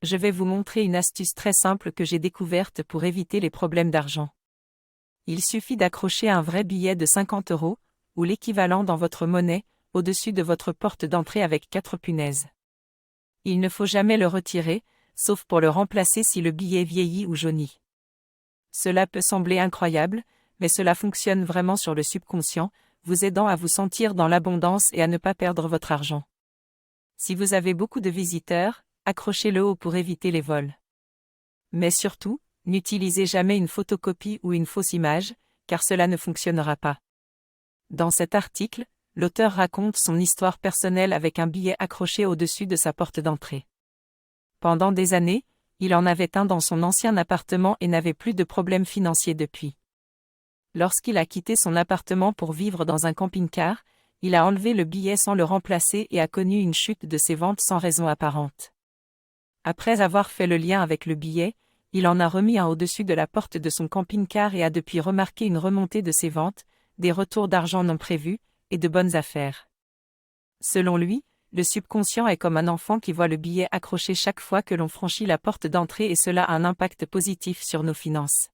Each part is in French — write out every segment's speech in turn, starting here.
Je vais vous montrer une astuce très simple que j'ai découverte pour éviter les problèmes d'argent. Il suffit d'accrocher un vrai billet de 50 €, ou l'équivalent dans votre monnaie, au-dessus de votre porte d'entrée avec 4 punaises. Il ne faut jamais le retirer, sauf pour le remplacer si le billet vieillit ou jaunit. Cela peut sembler incroyable, mais cela fonctionne vraiment sur le subconscient, vous aidant à vous sentir dans l'abondance et à ne pas perdre votre argent. Si vous avez beaucoup de visiteurs, accrochez-le haut pour éviter les vols. Mais surtout, n'utilisez jamais une photocopie ou une fausse image, car cela ne fonctionnera pas. Dans cet article, l'auteur raconte son histoire personnelle avec un billet accroché au-dessus de sa porte d'entrée. Pendant des années, il en avait un dans son ancien appartement et n'avait plus de problèmes financiers depuis. Lorsqu'il a quitté son appartement pour vivre dans un camping-car, il a enlevé le billet sans le remplacer et a connu une chute de ses ventes sans raison apparente. Après avoir fait le lien avec le billet, il en a remis un au-dessus de la porte de son camping-car et a depuis remarqué une remontée de ses ventes, des retours d'argent non prévus, et de bonnes affaires. Selon lui, le subconscient est comme un enfant qui voit le billet accroché chaque fois que l'on franchit la porte d'entrée et cela a un impact positif sur nos finances.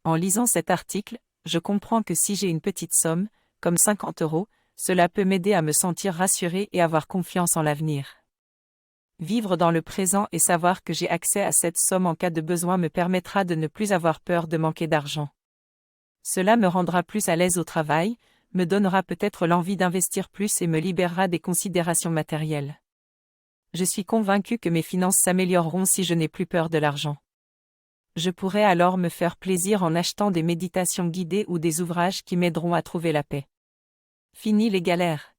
En lisant cet article, je comprends que si j'ai une petite somme, comme 50 €, cela peut m'aider à me sentir rassuré et avoir confiance en l'avenir. Vivre dans le présent et savoir que j'ai accès à cette somme en cas de besoin me permettra de ne plus avoir peur de manquer d'argent. Cela me rendra plus à l'aise au travail, me donnera peut-être l'envie d'investir plus et me libérera des considérations matérielles. Je suis convaincu que mes finances s'amélioreront si je n'ai plus peur de l'argent. Je pourrai alors me faire plaisir en achetant des méditations guidées ou des ouvrages qui m'aideront à trouver la paix. Fini les galères.